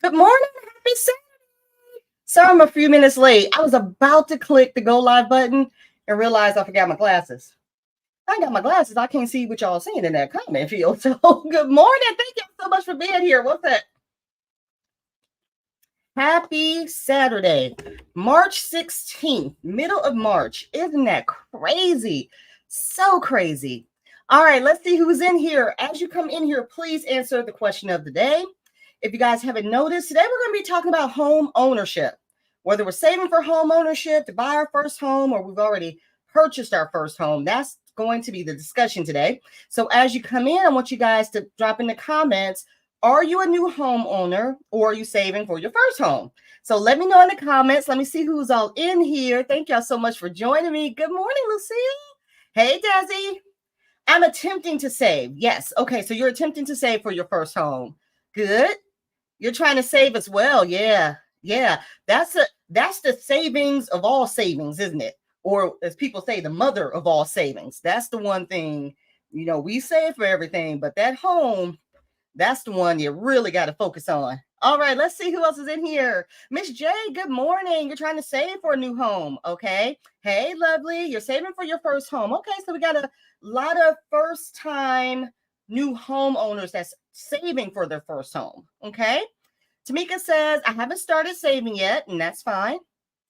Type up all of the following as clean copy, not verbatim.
Good morning. Happy Saturday. Sorry, I'm a few minutes late. I was about to click the go live button and realized I forgot my glasses. I ain't got my glasses. I can't see what y'all saying in that comment field. So, good morning. Thank you so much for being here. What's that? Happy Saturday, March 16th, middle of March. Isn't that crazy? So crazy. All right, let's see who's in here. As you come in here, please answer the question of the day. If you guys haven't noticed, today we're going to be talking about home ownership. Whether we're saving for home ownership to buy our first home or we've already purchased our first home, that's going to be the discussion today. So as you come in, I want you guys to drop in the comments, are you a new homeowner or are you saving for your first home? So let me know in the comments. Let me see who's all in here. Thank y'all so much for joining me. Good morning, Lucille. Hey, Desi. I'm attempting to save. Yes. Okay. So you're attempting to save for your first home. Good. You're trying to save as well. Yeah. Yeah. That's the savings of all savings, isn't it? Or as people say, the mother of all savings. That's the one thing, we save for everything, but that home, that's the one you really got to focus on. All right, let's see who else is in here. Miss J, good morning. You're trying to save for a new home. Okay. Hey, lovely. You're saving for your first home. Okay, so we got a lot of first-time new homeowners that's saving for their first home. Okay. Tamika says, I haven't started saving yet, and that's fine.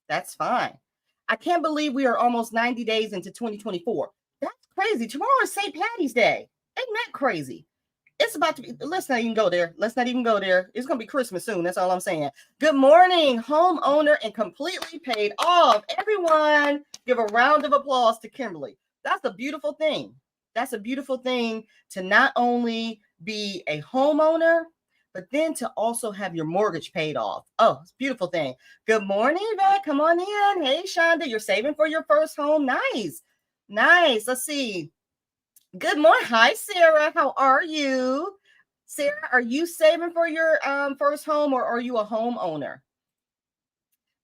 That's fine. I can't believe we are almost 90 days into 2024. That's crazy. Tomorrow is St. Patty's Day. Ain't that crazy? It's about to be, let's not even go there. Let's not even go there. It's going to be Christmas soon. That's all I'm saying. Good morning, homeowner and completely paid off. Everyone give a round of applause to Kimberly. That's a beautiful thing. That's a beautiful thing to not only be a homeowner, but then to also have your mortgage paid off. Oh, it's a beautiful thing. Good morning, Yvette. Come on in. Hey, Shonda, you're saving for your first home. Nice. Nice. Let's see. Good morning. Hi, Sarah. How are you? Sarah, are you saving for your first home or are you a homeowner?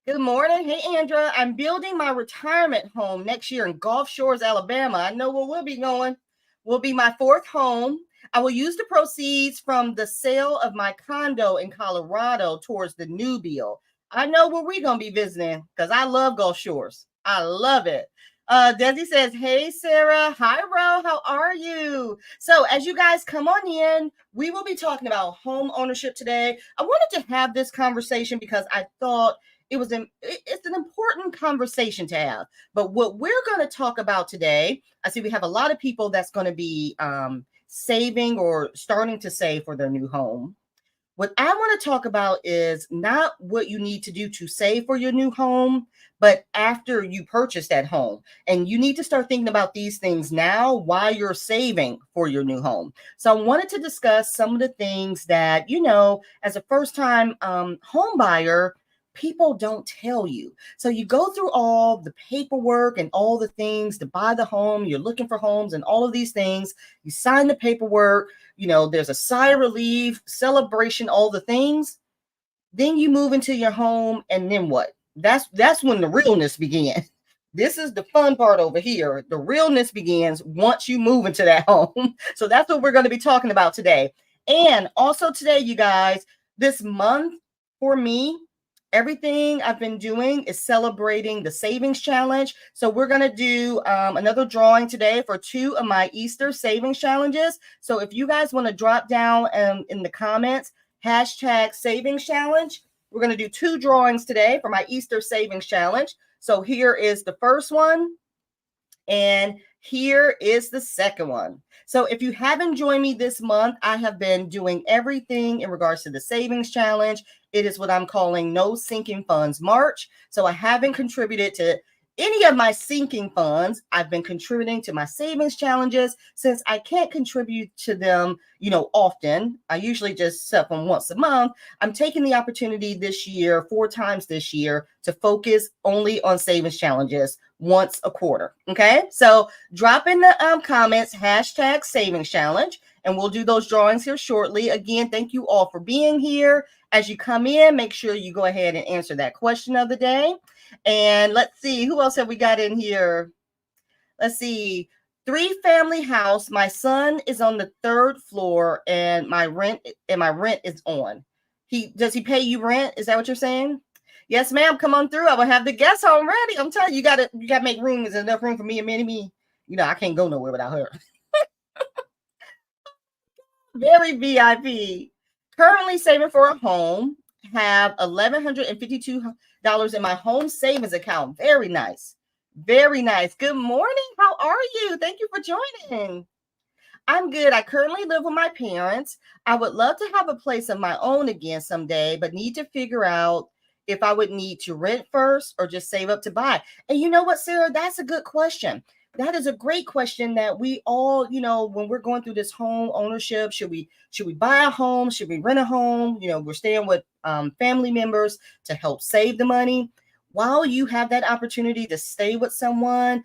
Good morning. Hey, Andra. I'm building my retirement home next year in Gulf Shores, Alabama. I know where we'll be going. Will be my fourth home. I will use the proceeds from the sale of my condo in Colorado towards the new build. I know where we're going to be visiting because I love Gulf Shores. I love it. Desi says, hey, Sarah. Hi, Ro. How are you? So as you guys come on in, we will be talking about home ownership today. I wanted to have this conversation because I thought it's an important conversation to have. But what we're going to talk about today, I see we have a lot of people that's going to be saving or starting to save for their new home. What I want to talk about is not what you need to do to save for your new home, but after you purchase that home. And you need to start thinking about these things now while you're saving for your new home. So I wanted to discuss some of the things that, as a first-time home buyer, people don't tell you. So you go through all the paperwork and all the things to buy the home. You're looking for homes and all of these things. You sign the paperwork. There's a sigh of relief, celebration, all the things. Then you move into your home, and then what? That's when the realness begins. This is the fun part over here. The realness begins once you move into that home. So that's what we're going to be talking about today. And also today, you guys, this month for me, everything I've been doing is celebrating the savings challenge. So we're going to do another drawing today for 2 of my Easter savings challenges. So if you guys want to drop down in the comments, #savings challenge, we're going to do 2 drawings today for my Easter savings challenge. So here is the first one. And here is the second one. So if you haven't joined me this month, I have been doing everything in regards to the savings challenge. It is what I'm calling No Sinking Funds March. So I haven't contributed to any of my sinking funds. I've been contributing to my savings challenges since I can't contribute to them, often. I usually just set them once a month. I'm taking the opportunity this year, 4 times this year, to focus only on savings challenges once a quarter. Okay. So drop in the comments, #savings challenge, and we'll do those drawings here shortly. Again, thank you all for being here. As you come in, make sure you go ahead and answer that question of the day. And let's see, who else have we got in here? Let's see. 3-family house. My son is on the 3rd floor and my rent is on. Does he pay you rent? Is that what you're saying? Yes, ma'am. Come on through. I will have the guest home ready. I'm telling you, you gotta make room. Is enough room for me and me? You know, I can't go nowhere without her. Very VIP. Currently saving for a home. Have $1,152 in my home savings account. Very nice. Very nice. Good morning. How are you? Thank you for joining. I'm good. I currently live with my parents. I would love to have a place of my own again someday, but need to figure out if I would need to rent first or just save up to buy. And you know what, Sarah? That's a good question. That is a great question that we all, when we're going through this home ownership, should we buy a home? Should we rent a home? We're staying with family members to help save the money. While you have that opportunity to stay with someone,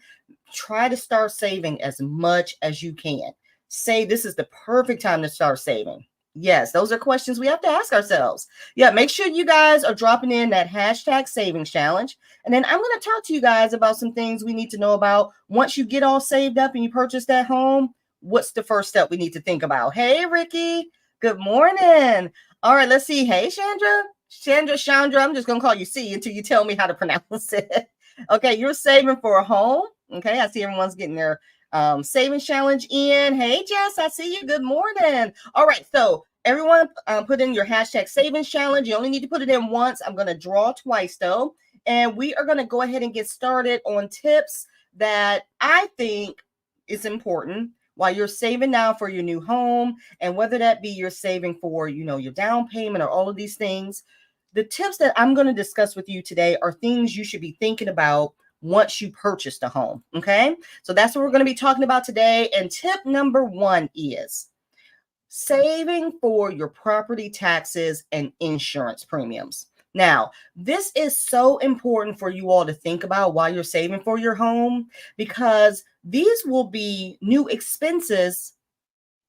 try to start saving as much as you can. Say this is the perfect time to start saving. Yes, those are questions we have to ask ourselves. Yeah, make sure you guys are dropping in that hashtag savings challenge. And then I'm going to talk to you guys about some things we need to know about. Once you get all saved up and you purchase that home, what's the first step we need to think about? Hey, Ricky, good morning. All right, let's see. Hey, Chandra, I'm just going to call you C until you tell me how to pronounce it. Okay, you're saving for a home. Okay, I see everyone's getting their savings challenge in. Hey, Jess, I see you. Good morning. All right, so everyone put in your hashtag savings challenge. You only need to put it in once. I'm going to draw twice, though. And we are going to go ahead and get started on tips that I think is important while you're saving now for your new home, and whether that be you're saving for, your down payment or all of these things. The tips that I'm going to discuss with you today are things you should be thinking about once you purchase the home. Okay, so that's what we're going to be talking about today. And tip number 1 is saving for your property taxes and insurance premiums. Now, this is so important for you all to think about while you're saving for your home, because these will be new expenses,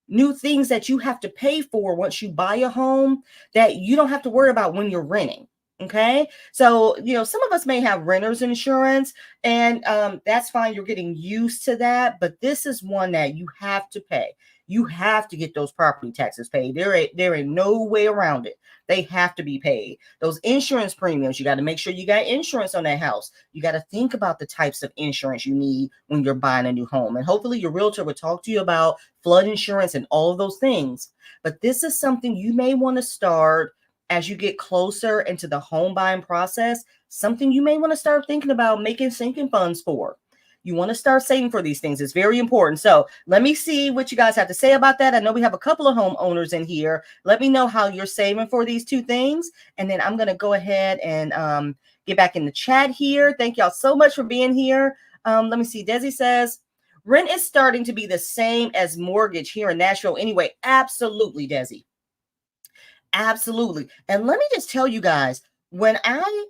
new things that you have to pay for once you buy a home that you don't have to worry about when you're renting. Okay, so some of us may have renter's insurance, and that's fine. You're getting used to that, but this is one that you have to pay. You have to get those property taxes paid. There ain't no way around it. They have to be paid. Those insurance premiums, you got to make sure you got insurance on that house. You got to think about the types of insurance you need when you're buying a new home, and hopefully your realtor will talk to you about flood insurance and all of those things. But this is something you may want to start as you get closer into the home buying process, something you may want to start thinking about making sinking funds for. You want to start saving for these things. It's very important. So let me see what you guys have to say about that. I know we have a couple of homeowners in here. Let me know how you're saving for these two things. And then I'm going to go ahead and get back in the chat here. Thank y'all so much for being here. Let me see. Desi says, rent is starting to be the same as mortgage here in Nashville anyway. Absolutely, Desi. Absolutely. And let me just tell you guys, when I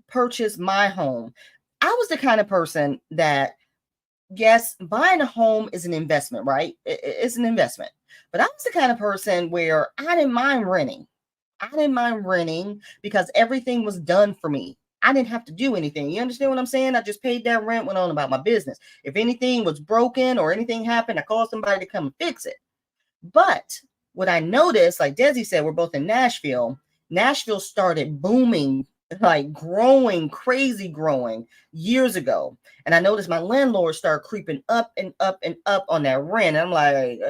purchased my home, I was the kind of person that, yes, buying a home is an investment, right? It's an investment. But I was the kind of person where I didn't mind renting. I didn't mind renting because everything was done for me. I didn't have to do anything. You understand what I'm saying? I just paid that rent, went on about my business. If anything was broken or anything happened, I called somebody to come and fix it. But what I noticed, like Desi said, we're both in Nashville. Nashville started booming, like growing, crazy growing years ago. And I noticed my landlord started creeping up and up and up on that rent. And I'm like,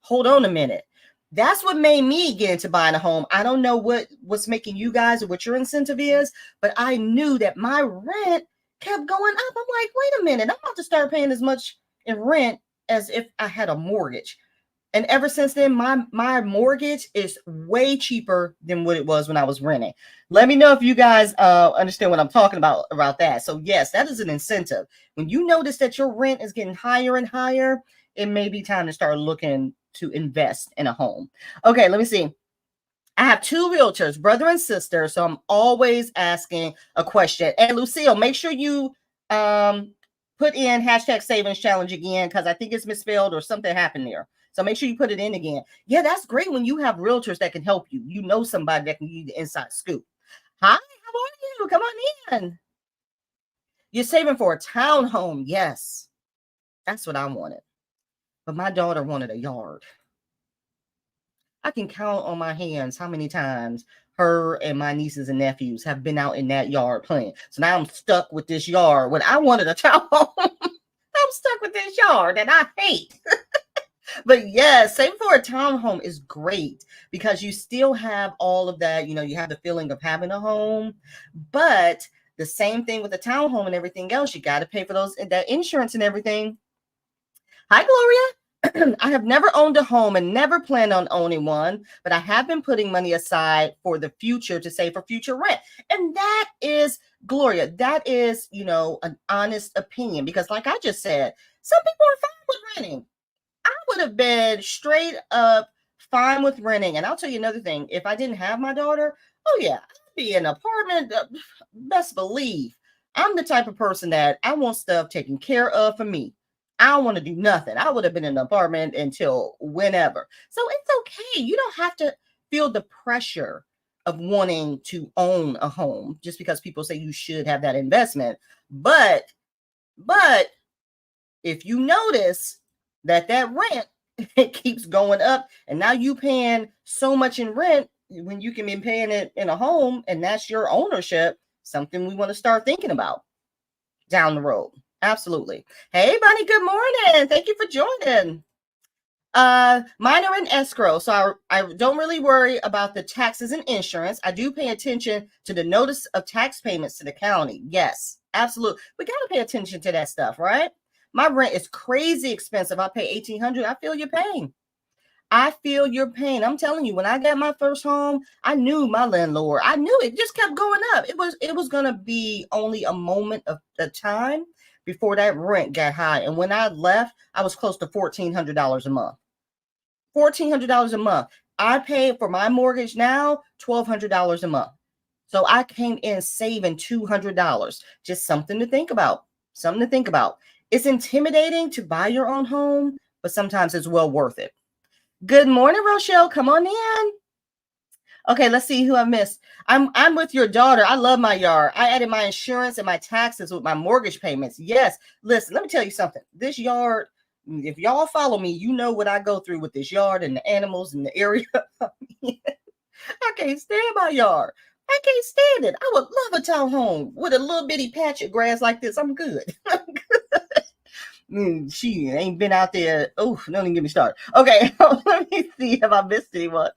hold on a minute. That's what made me get into buying a home. I don't know what's making you guys or what your incentive is, but I knew that my rent kept going up. I'm like, wait a minute, I'm about to start paying as much in rent as if I had a mortgage. And ever since then, my mortgage is way cheaper than what it was when I was renting. Let me know if you guys understand what I'm talking about that. So yes, that is an incentive. When you notice that your rent is getting higher and higher, it may be time to start looking to invest in a home. Okay, let me see. I have 2 realtors, brother and sister, so I'm always asking a question. And Lucille, make sure you put in hashtag savings challenge again, because I think it's misspelled or something happened there. So make sure you put it in again. Yeah, that's great when you have realtors that can help you. You know somebody that can give you the inside scoop. Hi, how are you? Come on in. You're saving for a townhome. Yes, that's what I wanted. But my daughter wanted a yard. I can count on my hands how many times her and my nieces and nephews have been out in that yard playing. So now I'm stuck with this yard when I wanted a townhome. I'm stuck with this yard that I hate. But yes, saving for a townhome is great because you still have all of that. You have the feeling of having a home, but the same thing with a townhome and everything else. You got to pay for that insurance and everything. Hi, Gloria. I have never owned a home and never plan on owning one, but I have been putting money aside for the future to save for future rent. And that is, Gloria, that is, an honest opinion because like I just said, some people are fine with renting. I would have been straight up fine with renting. And I'll tell you another thing. If I didn't have my daughter, oh yeah, I'd be in an apartment. Best believe I'm the type of person that I want stuff taken care of for me. I don't want to do nothing. I would have been in an apartment until whenever. So it's okay. You don't have to feel the pressure of wanting to own a home just because people say you should have that investment. But if you notice that rent it keeps going up and now you paying so much in rent when you can be paying it in a home and that's your ownership, something we want to start thinking about down the road. Absolutely. Hey, Bunny, good morning. Thank you for joining. Mine are in escrow, so I don't really worry about the taxes and insurance. I do pay attention to the notice of tax payments to the county. Yes, absolutely. We got to pay attention to that stuff, right? My rent is crazy expensive. I pay $1,800. I feel your pain. I feel your pain. I'm telling you, when I got my first home, I knew my landlord. I knew it just kept going up. It was going to be only a moment of the time before that rent got high. And when I left, I was close to $1,400 a month. $1,400 a month. I pay for my mortgage now $1,200 a month. So I came in saving $200. Just something to think about. Something to think about. It's intimidating to buy your own home, but sometimes it's well worth it. Good morning, Rochelle. Come on in. Okay, let's see who I missed. I'm with your daughter. I love my yard. I added my insurance and my taxes with my mortgage payments. Yes. Listen, let me tell you something. This yard, if y'all follow me, you know what I go through with this yard and the animals in the area. I can't stand my yard. I can't stand it. I would love a townhome with a little bitty patch of grass like this. I'm good. I'm good. She ain't been out there. Oh, don't even get me started. Okay, let me see if I missed anyone.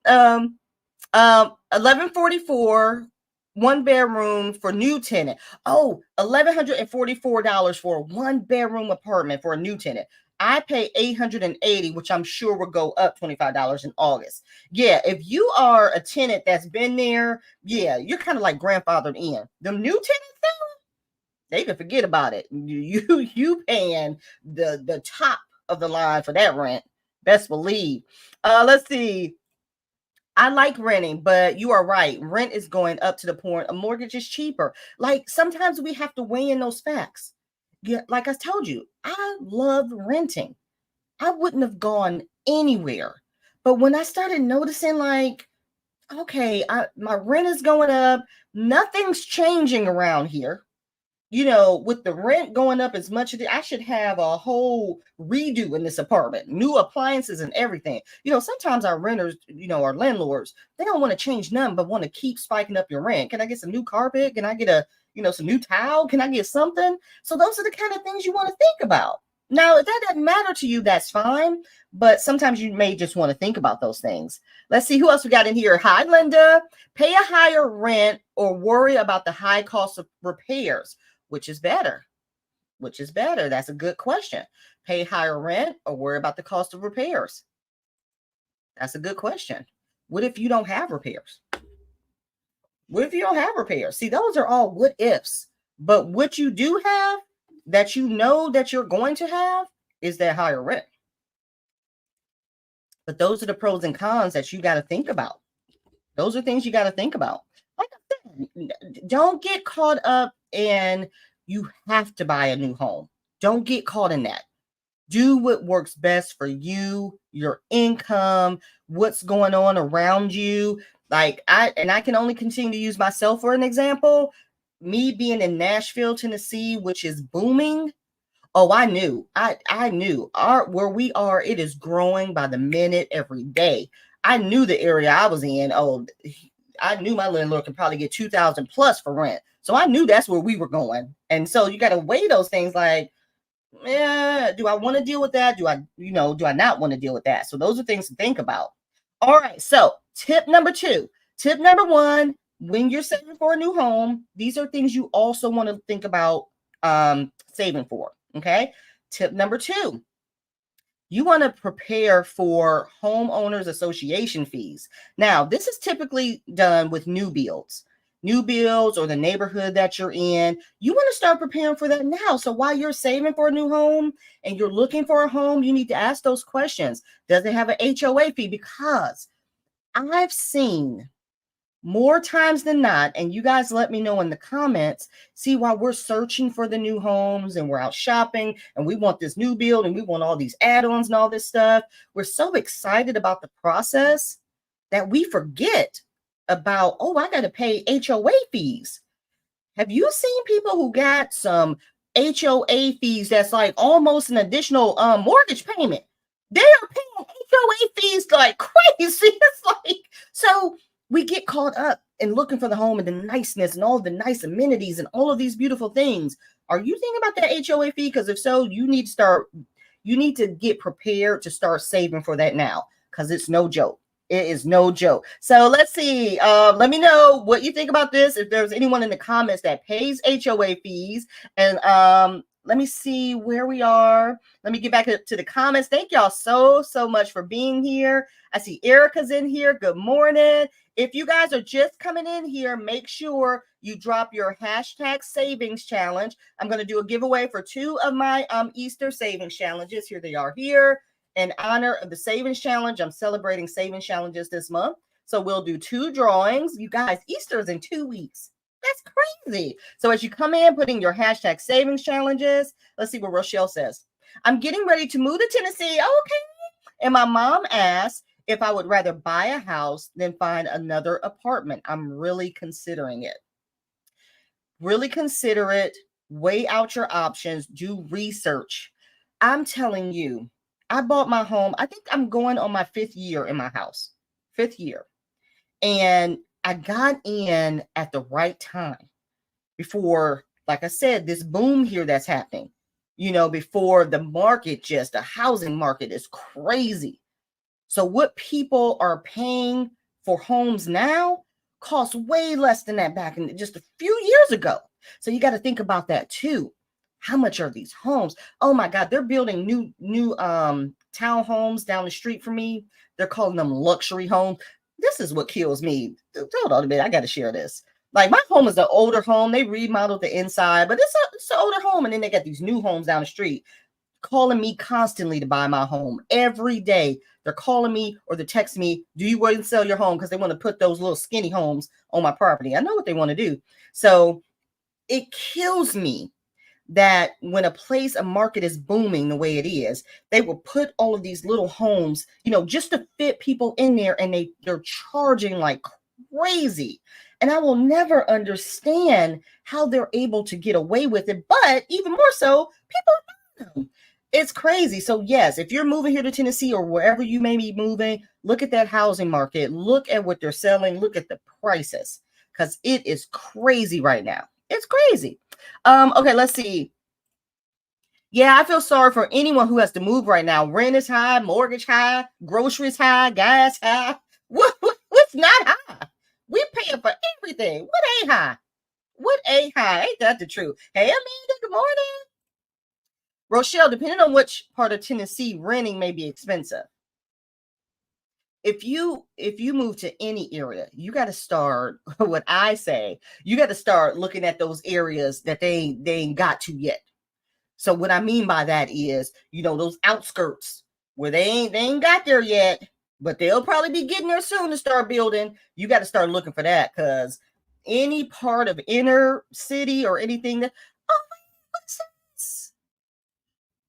1144, 1 bedroom for new tenant. Oh, $1,144 for a 1 bedroom apartment for a new tenant. I pay $880, which I'm sure will go up $25 in August. Yeah, if you are a tenant that's been there, yeah, you're kind of like grandfathered in. Them new tenants, they can forget about it. You paying the top of the line for that rent. Best believe. Let's see. I like renting, but you are right. Rent is going up to the point a mortgage is cheaper. Like sometimes we have to weigh in those facts. Yeah, like I told you, I love renting. I wouldn't have gone anywhere. But when I started noticing, like, okay, my rent is going up, nothing's changing around here. With the rent going up as much as I should have a whole redo in this apartment, new appliances and everything. Sometimes our renters, our landlords, they don't want to change nothing, but want to keep spiking up your rent. Can I get some new carpet? Can I get some new towel? Can I get something? So those are the kind of things you want to think about. Now, if that doesn't matter to you, that's fine. But sometimes you may just want to think about those things. Let's see who else we got in here. Hi, Linda. Pay a higher rent or worry about the high cost of repairs. Which is better? Which is better? That's a good question. Pay higher rent or worry about the cost of repairs? That's a good question. What if you don't have repairs? What if you don't have repairs? See, those are all what ifs. But what you do have that you know that you're going to have is that higher rent. But those are the pros and cons that you got to think about. Those are things you got to think about. Like I said, don't get caught up in you have to buy a new home. Don't get caught in that. Do what works best for you, your income, what's going on around you. I can only continue to use myself for an example. Me being in Nashville, Tennessee, which is booming. Oh, I knew. I knew where we are, it is growing by the minute every day. I knew the area I was in. Oh, I knew my landlord could probably get 2,000 plus for rent. So I knew that's where we were going. And so you got to weigh those things like, yeah, do I want to deal with that? Do I not want to deal with that? So those are things to think about. All right. So tip number 2. Tip number 1, when you're saving for a new home, these are things you also want to think about saving for. Okay. Tip number 2, you want to prepare for homeowners association fees. Now, this is typically done with new builds or the neighborhood that you're in. You want to start preparing for that now. So while you're saving for a new home and you're looking for a home, you need to ask those questions. Does it have an HOA fee? Because I've seen more times than not, and you guys let me know in the comments, see, while we're searching for the new homes and we're out shopping and we want this new build and we want all these add-ons and all this stuff, we're so excited about the process that we forget about, oh, I got to pay HOA fees. Have you seen people who got some HOA fees that's like almost an additional mortgage payment? They are paying HOA fees like crazy. It's like, so we get caught up in looking for the home and the niceness and all the nice amenities and all of these beautiful things. Are you thinking about that HOA fee? Because if so, you need to get prepared to start saving for that now, because it's no joke. It is no joke. So let's see. Let me know what you think about this. If there's anyone in the comments that pays HOA fees, and let me see where we are. Let me get back to the comments. Thank y'all so much for being here. I see Erica's in here. Good morning. If you guys are just coming in here, make sure you drop your hashtag savings challenge. I'm going to do a giveaway for 2 of my Easter savings challenges. Here they are here. In honor of the savings challenge, I'm celebrating savings challenges this month. So we'll do 2 drawings. You guys, Easter is in 2 weeks. That's crazy. So as you come in, putting your hashtag savings challenges, let's see what Rochelle says. I'm getting ready to move to Tennessee. Okay. And my mom asked if I would rather buy a house than find another apartment. I'm really considering it. Really consider it. Weigh out your options. Do research. I'm telling you, I bought my home. I think I'm going on my 5th year in my house. 5th year. And I got in at the right time before, like I said, this boom here that's happening. Before the housing market is crazy. So what people are paying for homes now cost way less than that back in just a few years ago. So you got to think about that too. How much are these homes? Oh my God, they're building new townhomes down the street from me. They're calling them luxury homes. This is what kills me. Hold on a minute, I got to share this. Like, my home is an older home. They remodeled the inside, but it's an older home. And then they got these new homes down the street calling me constantly to buy my home. Every day they're calling me or they're texting me, do you want to sell your home? Because they want to put those little skinny homes on my property. I know what they want to do. So it kills me that when a market is booming the way it is, they will put all of these little homes, just to fit people in there, and they're charging like crazy. And I will never understand how they're able to get away with it. But even more so, people know. It's crazy. So yes, if you're moving here to Tennessee or wherever you may be moving, look at that housing market. Look at what they're selling. Look at the prices, because it is crazy right now. It's crazy. Okay, let's see. Yeah, I feel sorry for anyone who has to move right now. Rent is high, mortgage high, groceries high, gas high. What's not high? We're paying for everything. What ain't high? What ain't high? Ain't that the truth? Hey, Amanda, good morning. Rochelle, depending on which part of Tennessee, renting may be expensive. If you move to any area, you got to start, what I say, you got to start looking at those areas that they ain't got to yet. So what I mean by that is, those outskirts where they ain't got there yet, but they'll probably be getting there soon to start building. You got to start looking for that, because any part of inner city or anything that, oh, what's this?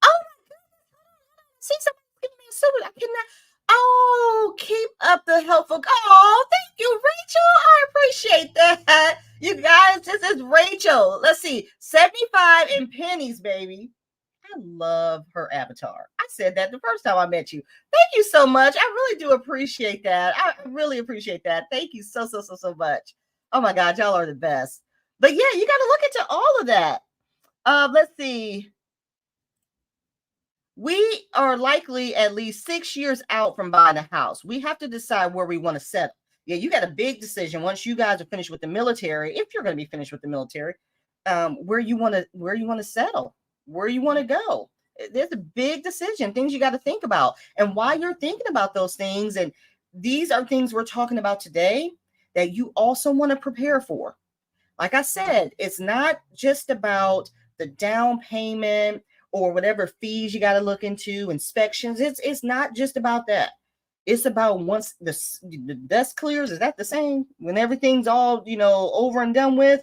Oh my goodness. See, somebody giving me a silver. I cannot. Oh, keep up the helpful. Oh, thank you, Rachel. I appreciate that. You guys, this is Rachel. Let's see. 75 in pennies, baby. I love her avatar. I said that the first time I met you. Thank you so much. I really do appreciate that. I really appreciate that. Thank you so much. Oh my God, y'all are the best. But yeah, you got to look into all of that. Let's see. We are likely at least 6 years out from buying a house. We have to decide where we want to settle. Yeah, you got a big decision once you guys are finished with the military. If you're going to be finished with the military, where you want to settle, where you want to go. There's a big decision, things you got to think about, and why you're thinking about those things. And these are things we're talking about today that you also want to prepare for. Like I said, it's not just about the down payment or whatever fees you got to look into, inspections. It's not just about that. It's about once the dust clears, is that the same? When everything's all, over and done with,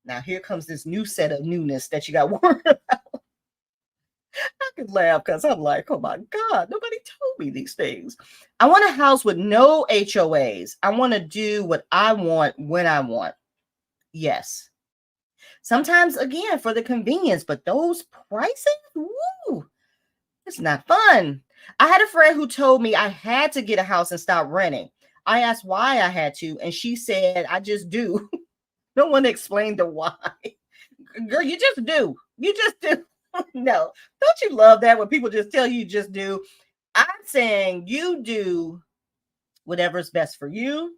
now here comes this new set of newness that you got worried about. I could laugh because I'm like, oh my God, nobody told me these things. I want a house with no HOAs. I want to do what I want when I want. Yes. Sometimes, again, for the convenience, but those prices, woo, it's not fun. I had a friend who told me I had to get a house and stop renting. I asked why I had to, and she said, I just do. No one explained the why. Girl, you just do. You just do. No, don't you love that when people just tell you just do? I'm saying you do whatever's best for you.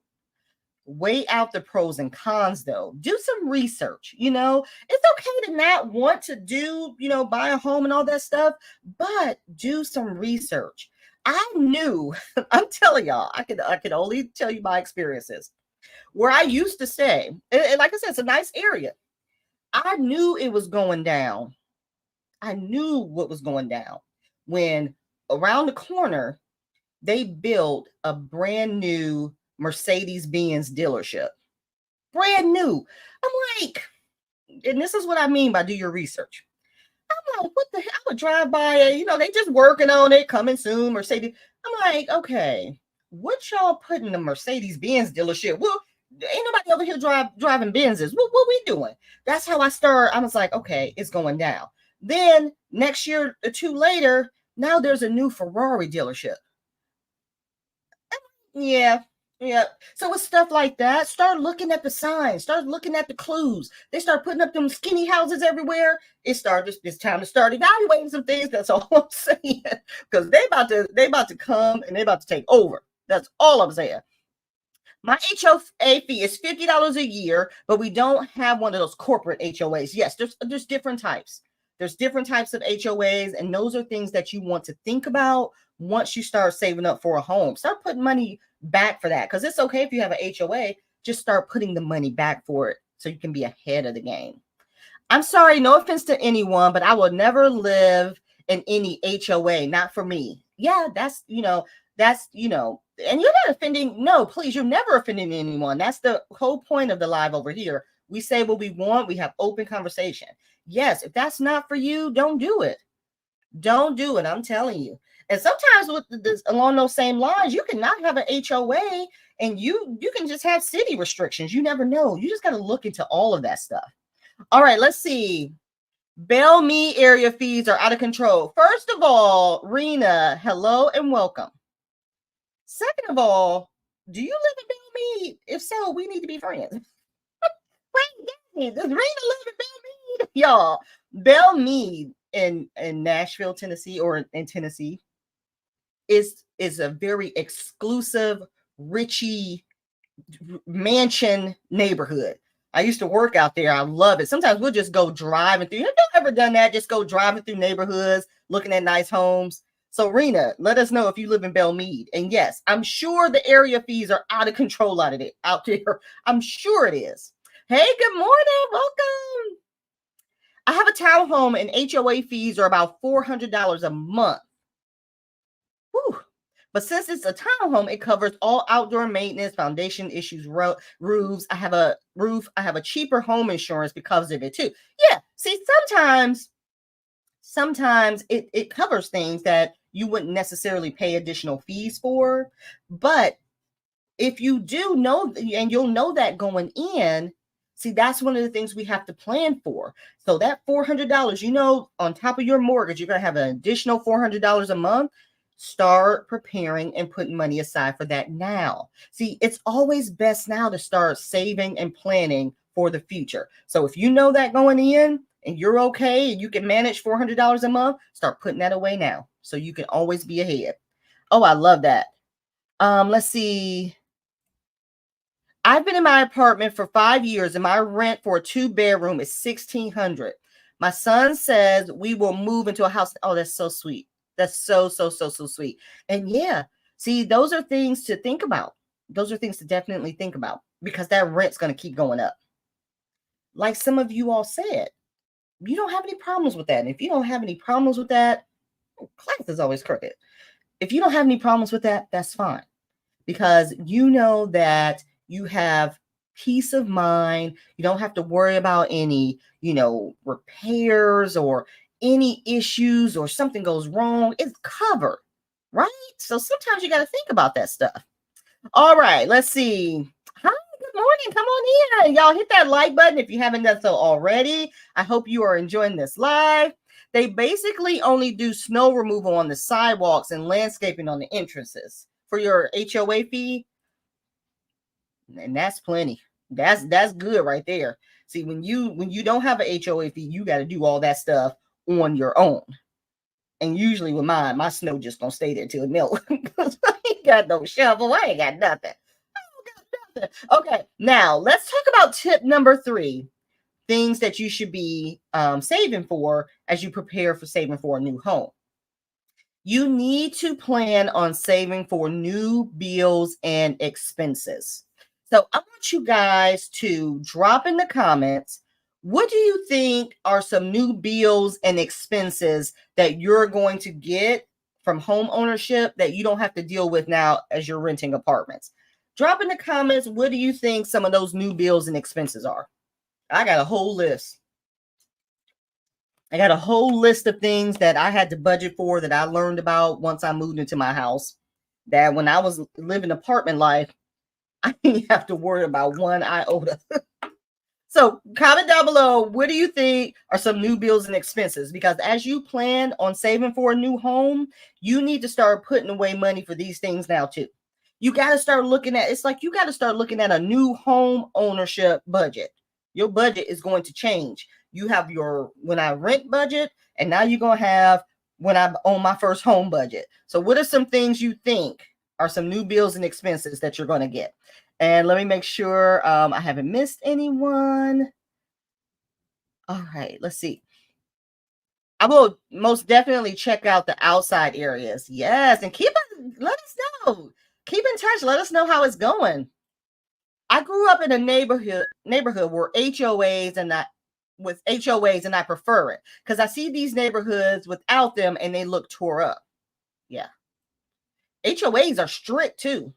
Weigh out the pros and cons, though. Do some research. It's okay to not want to do, buy a home and all that stuff, but do some research. I knew, I'm telling y'all, I could only tell you my experiences. Where I used to stay, and like I said, it's a nice area. I knew it was going down. I knew what was going down when around the corner, they built a brand new Mercedes-Benz dealership. Brand new. I'm like, and this is what I mean by do your research. I'm like, what the hell? I would drive by it, they just working on it, coming soon, Mercedes. I'm like, okay, what y'all putting in the Mercedes-Benz dealership? Well, ain't nobody over here driving Benzes. What we doing? That's how I started. I was like, okay, it's going down. Then next year or two later, now there's a new Ferrari dealership. Yeah. So with stuff like that, start looking at the signs, start looking at the clues. They start putting up them skinny houses everywhere. It's time to start evaluating some things. That's all I'm saying. Because they about to come and they about to take over. That's all I'm saying. My HOA fee is $50 a year, but we don't have one of those corporate HOAs. Yes, there's different types. There's different types of HOAs, and those are things that you want to think about once you start saving up for a home. Start putting money back for that, because it's okay if you have an HOA. Just start putting the money back for it so you can be ahead of the game. I'm sorry, no offense to anyone, but I will never live in any HOA. Not for me. Yeah, that's and you're not offending. No, please, you're never offending anyone. That's the whole point of the live over here. We say what we want. We have open conversation. Yes, if that's not for you, don't do it. Don't do it. I'm telling you. And sometimes with this, along those same lines, you cannot have an HOA and you can just have city restrictions. You never know. You just got to look into all of that stuff. All right, let's see. Belle Meade area fees are out of control. First of all, Rena, hello and welcome. Second of all, do you live in Belle Meade? If so, we need to be friends. Wait, does Rena live in Belle Meade? Y'all, Belle Meade in Nashville, Tennessee, or in Tennessee is a very exclusive, richy mansion neighborhood. I used to work out there. I love it. Sometimes we'll just go driving through. Have you ever done that? Just go driving through neighborhoods, looking at nice homes. So, Rena, let us know if you live in Belle Meade. And yes, I'm sure the area fees are out of control out there. I'm sure it is. Hey, good morning. Welcome. I have a townhome and HOA fees are about $400 a month. Whew. But since it's a townhome, it covers all outdoor maintenance, foundation issues, roofs. I have a roof. I have a cheaper home insurance because of it too. Yeah. See, sometimes it covers things that you wouldn't necessarily pay additional fees for. But if you do know, and you'll know that going in, See, that's one of the things we have to plan for. So that $400, you know, on top of your mortgage, you're going to have an additional $400 a month. Start preparing and putting money aside for that now. See, it's always best now to start saving and planning for the future. So if you know that going in and you're okay and you can manage $400 a month, start putting that away now so you can always be ahead. Oh, I love that. Let's see. I've been in my apartment for 5 years and my rent for a 2-bedroom is $1,600. My son says we will move into a house. Oh, that's so sweet. That's so sweet. And yeah, see, those are things to think about. Those are things to definitely think about because that rent's going to keep going up. Like some of you all said, you don't have any problems with that. And if you don't have any problems with that, class is always crooked. If you don't have any problems with that, that's fine. Because you know that you have peace of mind. You don't have to worry about any, repairs or any issues or something goes wrong. It's covered, right? So sometimes you got to think about that stuff. All right, let's see. Hi, good morning. Come on in. Y'all hit that like button if you haven't done so already. I hope you are enjoying this live. They basically only do snow removal on the sidewalks and landscaping on the entrances for your HOA fee. And that's plenty. That's good right there. See, when you don't have a HOA fee, you got to do all that stuff on your own. And usually with mine, my snow just gonna stay there till it melts. I ain't got no shovel. I ain't got nothing. Okay, now let's talk about tip number 3. Things that you should be saving for as you prepare for saving for a new home. You need to plan on saving for new bills and expenses. So I want you guys to drop in the comments, what do you think are some new bills and expenses that you're going to get from home ownership that you don't have to deal with now as you're renting apartments? Drop in the comments, what do you think some of those new bills and expenses are? I got a whole list. I got a whole list of things that I had to budget for that I learned about once I moved into my house, that when I was living apartment life, I didn't have to worry about one iota. So comment down below, what do you think are some new bills and expenses? Because as you plan on saving for a new home, you need to start putting away money for these things now too. You got to start looking at, it's like you got to start looking at a new home ownership budget. Your budget is going to change. You have your when I rent budget, and now you're going to have when I own my first home budget. So what are some things you think are some new bills and expenses that you're going to get? And let me make sure I haven't missed anyone. All right, let's see. I will most definitely check out the outside areas. Yes, and let us know. Keep in touch. Let us know how it's going. I grew up in a neighborhood where HOAs and I prefer it because I see these neighborhoods without them and they look tore up. Yeah. HOAs are strict too.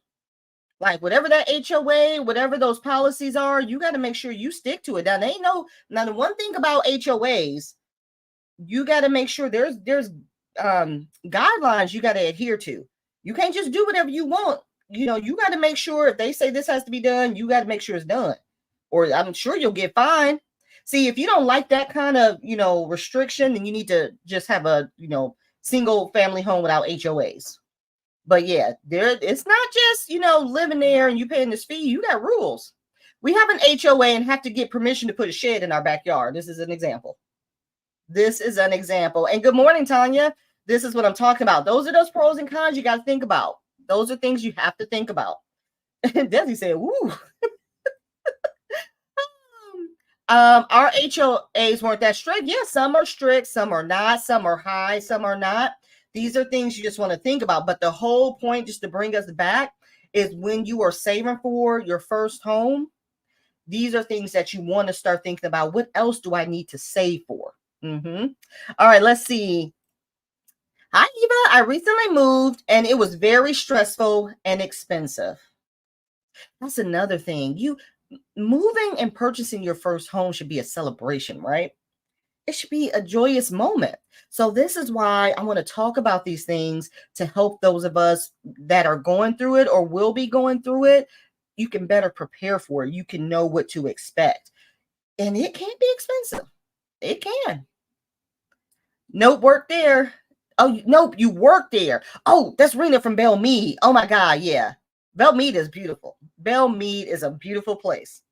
Like whatever that HOA, whatever those policies are, you got to make sure you stick to it. Now, the one thing about HOAs, you got to make sure there's guidelines you got to adhere to. You can't just do whatever you want. You got to make sure if they say this has to be done, you got to make sure it's done, or I'm sure you'll get fined. See, if you don't like that kind of, restriction, then you need to just have a, single family home without HOAs. But yeah, it's not just, living there and you paying this fee. You got rules. We have an HOA and have to get permission to put a shed in our backyard. This is an example. And good morning, Tanya. This is what I'm talking about. Those are those pros and cons you got to think about. Those are things you have to think about. Desi said, woo. Our HOAs weren't that strict. Yeah, some are strict, some are not, some are high, some are not. These are things you just want to think about. But the whole point, just to bring us back, is when you are saving for your first home, these are things that you want to start thinking about. What else do I need to save for? All right, let's see. Hi, Eva. I recently moved and it was very stressful and expensive. That's another thing. Moving and purchasing your first home should be a celebration, right? It should be a joyous moment. So this is why I want to talk about these things to help those of us that are going through it or will be going through it. You can better prepare for it. You can know what to expect. And it can be expensive. It can. Nope, work there. Oh, nope, you work there. Oh, that's Rena from Belle Mead. Oh my God, yeah. Belle Mead is beautiful. Belle Mead is a beautiful place.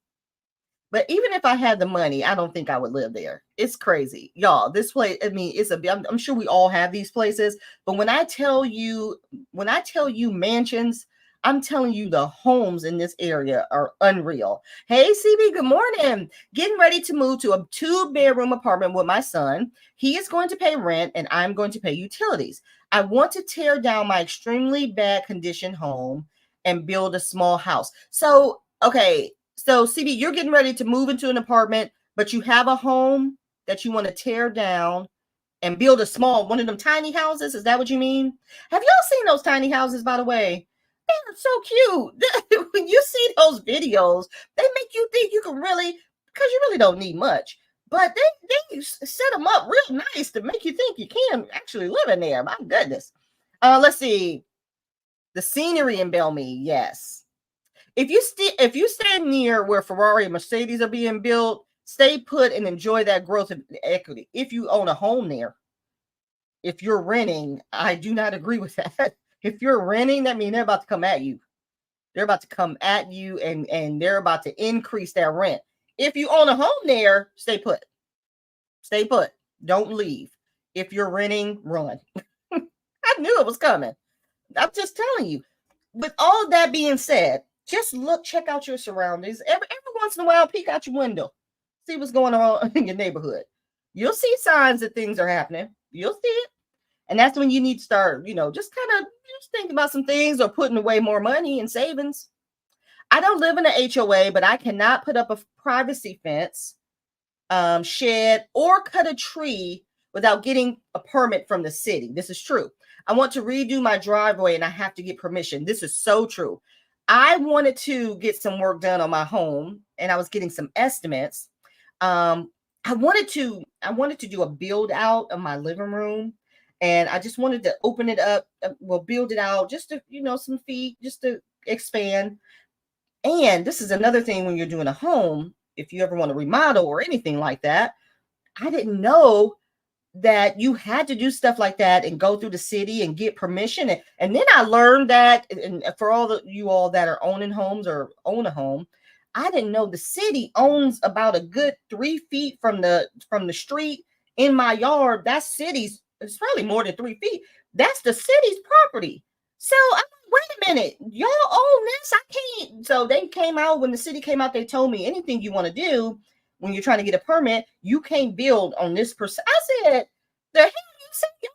But even if I had the money, I don't think I would live there. It's crazy. Y'all, this place, I mean, I'm sure we all have these places, but when I tell you mansions, I'm telling you the homes in this area are unreal. Hey, CB, good morning. Getting ready to move to a 2-bedroom apartment with my son. He is going to pay rent and I'm going to pay utilities. I want to tear down my extremely bad condition home and build a small house. So, okay, so, CB, you're getting ready to move into an apartment, but you have a home that you want to tear down and build a small one of them tiny houses. Is that what you mean? Have y'all seen those tiny houses, by the way? They're so cute. When you see those videos, they make you think you can really, because you really don't need much. But they set them up real nice to make you think you can actually live in there. My goodness. Let's see. The scenery in Belle Mead, yes. If you stand near where Ferrari and Mercedes are being built, stay put and enjoy that growth of equity. If you own a home there, if you're renting, I do not agree with that. If you're renting, that means they're about to come at you. They're about to come at you and they're about to increase that rent. If you own a home there, stay put. Stay put. Don't leave. If you're renting, run. I knew it was coming. I'm just telling you. With all that being said, just check out your surroundings. Every once in a while, peek out your window. See what's going on in your neighborhood. You'll see signs that things are happening. You'll see it. And that's when you need to start, just kind of just think about some things or putting away more money in savings. I don't live in an HOA, but I cannot put up a privacy fence, shed, or cut a tree without getting a permit from the city. This is true. I want to redo my driveway and I have to get permission. This is so true. I wanted to get some work done on my home and I was getting some estimates. I wanted to do a build out of my living room and I just wanted to open it up, build it out just to, some feet, just to expand. And this is another thing when you're doing a home, if you ever want to remodel or anything like that, I didn't know that you had to do stuff like that and go through the city and get permission. And then I learned that, and for all you all that are owning homes or own a home, I didn't know the city owns about a good 3 feet from the street in my yard. That city's, it's probably more than 3 feet. That's the city's property. So I'm like, wait a minute, y'all own this? I can't. So they came out, when the city came out, they told me anything you want to do when you're trying to get a permit, you can't build on this person. I said, the hell you said?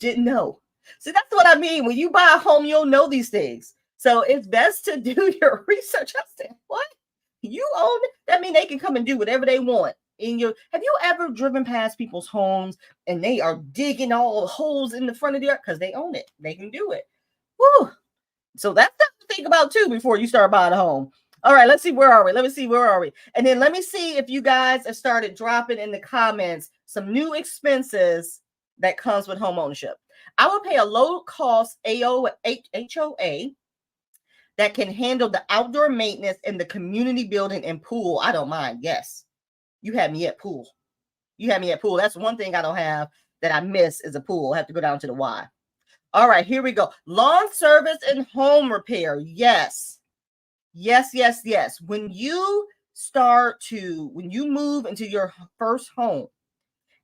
Didn't know. See, that's what I mean. When you buy a home, you'll know these things. So it's best to do your research. I said, what? You own it? That means they can come and do whatever they want. Have you ever driven past people's homes and they are digging all holes in the front of their, because they own it. They can do it. Woo. So that's something to think about too before you start buying a home. All right, let's see, where are we? Let me see, where are we? And then let me see if you guys have started dropping in the comments some new expenses that comes with home ownership. I will pay a low-cost HOA that can handle the outdoor maintenance in the community building and pool. I don't mind. Yes, you had me at pool. You had me at pool. That's one thing I don't have that I miss is a pool. I have to go down to the Y. All right, here we go. Lawn service and home repair. Yes. Yes, yes, yes. When you move into your first home,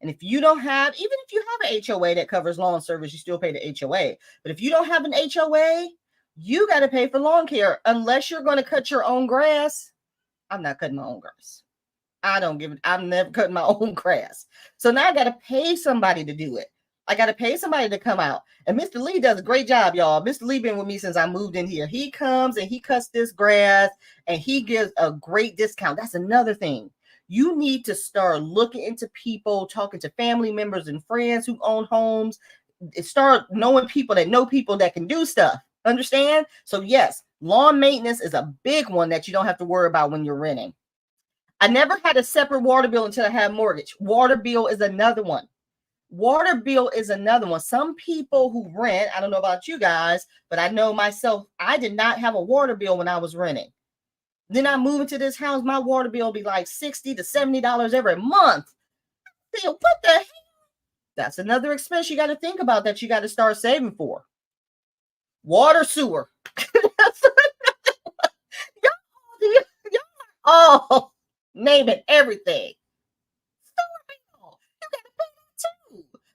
and if you don't have, even if you have an HOA that covers lawn service, you still pay the HOA. But if you don't have an HOA, you got to pay for lawn care unless you're going to cut your own grass. I'm not cutting my own grass. I'm never cutting my own grass. So now I got to pay somebody to do it. I got to pay somebody to come out. And Mr. Lee does a great job, y'all. Mr. Lee been with me since I moved in here. He comes and he cuts this grass and he gives a great discount. That's another thing. You need to start looking into people, talking to family members and friends who own homes. Start knowing people that can do stuff. Understand? So yes, lawn maintenance is a big one that you don't have to worry about when you're renting. I never had a separate water bill until I had a mortgage. Water bill is another one. Water bill is another one. Some people who rent, I don't know about you guys, but I know myself, I did not have a water bill when I was renting. Then I move into this house, my water bill will be like $60 to $70 every month. What the heck? That's another expense you got to think about that you got to start saving for. Water, sewer. Oh, name it, everything.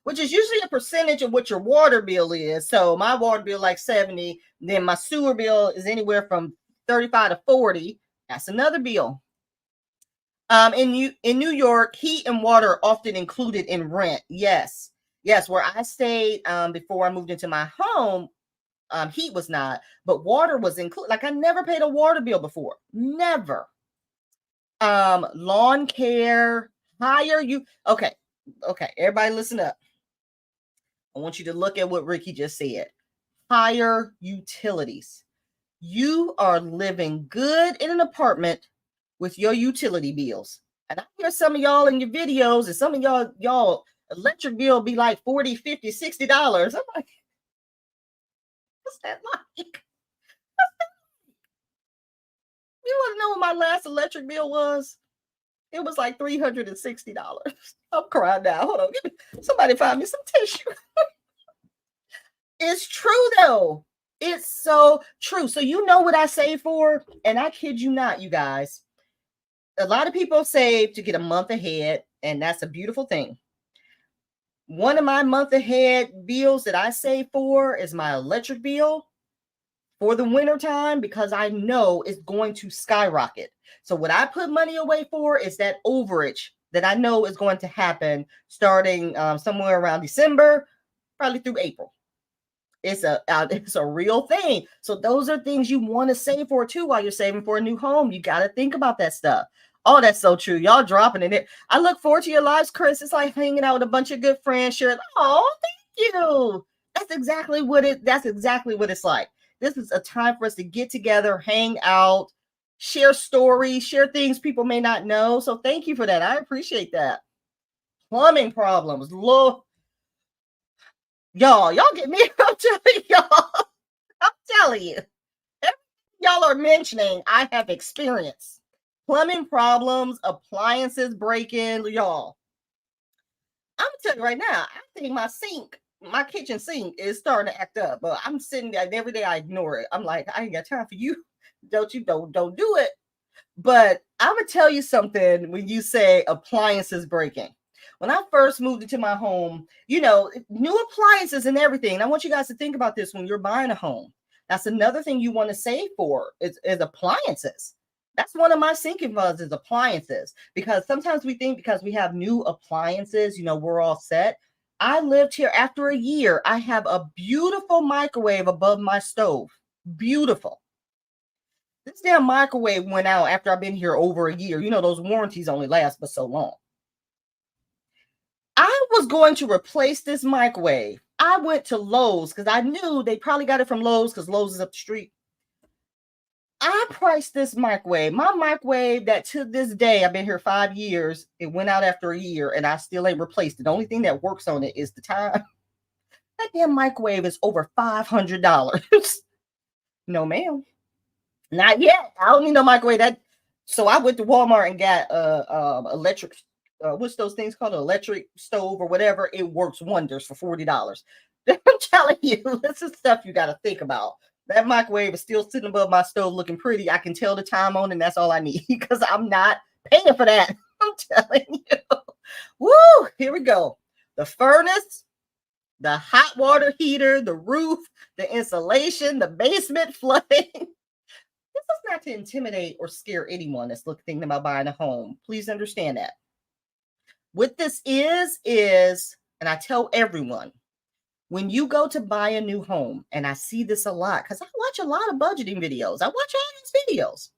Which is usually a percentage of what your water bill is. So my water bill like 70, then my sewer bill is anywhere from 35 to 40. That's another bill. In New York, heat and water are often included in rent. Yes, where I stayed before I moved into my home, heat was not, but water was included. Like I never paid a water bill before. Never. Lawn care, okay, everybody listen up. I want you to look at what Ricky just said. Higher utilities. You are living good in an apartment with your utility bills. And I hear some of y'all in your videos, and some of y'all electric bill be like $40, $50, $60. I'm like, what's that like? You want to know what my last electric bill was? It was like $360. I'm crying now. Hold on. Somebody find me some tissue. It's true, though. It's so true. So you know what I save for? And I kid you not, you guys. A lot of people save to get a month ahead, and that's a beautiful thing. One of my month ahead bills that I save for is my electric bill for the winter time, because I know it's going to skyrocket. So what I put money away for is that overage that I know is going to happen starting somewhere around December, probably through April. It's a real thing. So those are things you want to save for too while you're saving for a new home. You got to think about that stuff. Oh, that's so true. Y'all dropping it. I look forward to your lives, Chris. It's like hanging out with a bunch of good friends. Sharing. Oh, thank you. That's exactly what it's like. This is a time for us to get together, hang out, share stories, share things people may not know. So thank you for that. I appreciate that. Plumbing problems. Look, y'all get me. I'm telling y'all. I'm telling you. Everything y'all are mentioning, I have experienced. Plumbing problems, appliances breaking, y'all. I'm telling you right now, I think my kitchen sink is starting to act up. But I'm sitting there and every day I ignore it. I'm like, I ain't got time for you. Don't do it. But I'm gonna tell you something when you say appliances breaking. When I first moved into my home, new appliances and everything. And I want you guys to think about this when you're buying a home. That's another thing you want to save for is appliances. That's one of my sinking funds is appliances, because sometimes we think because we have new appliances, we're all set. I lived here after a year. I have a beautiful microwave above my stove. Beautiful. This damn microwave went out after I've been here over a year. Those warranties only last but so long. I was going to replace this microwave. I went to Lowe's because I knew they probably got it from Lowe's because Lowe's is up the street. I priced this microwave. My microwave that to this day, I've been here 5 years. It went out after a year and I still ain't replaced it. The only thing that works on it is the time. That damn microwave is over $500. No, ma'am. Not yet. I don't need no microwave. So I went to Walmart and got electric. What's those things called? An electric stove or whatever. It works wonders for $40. I'm telling you, this is stuff you got to think about. That microwave is still sitting above my stove looking pretty. I can tell the time on, and that's all I need because I'm not paying for that. I'm telling you. Woo! Here we go. The furnace, the hot water heater, the roof, the insulation, the basement flooding. This is not to intimidate or scare anyone that's thinking about buying a home. Please understand that. What this is, and I tell everyone, when you go to buy a new home, and I see this a lot, because I watch a lot of budgeting videos. I watch all these videos.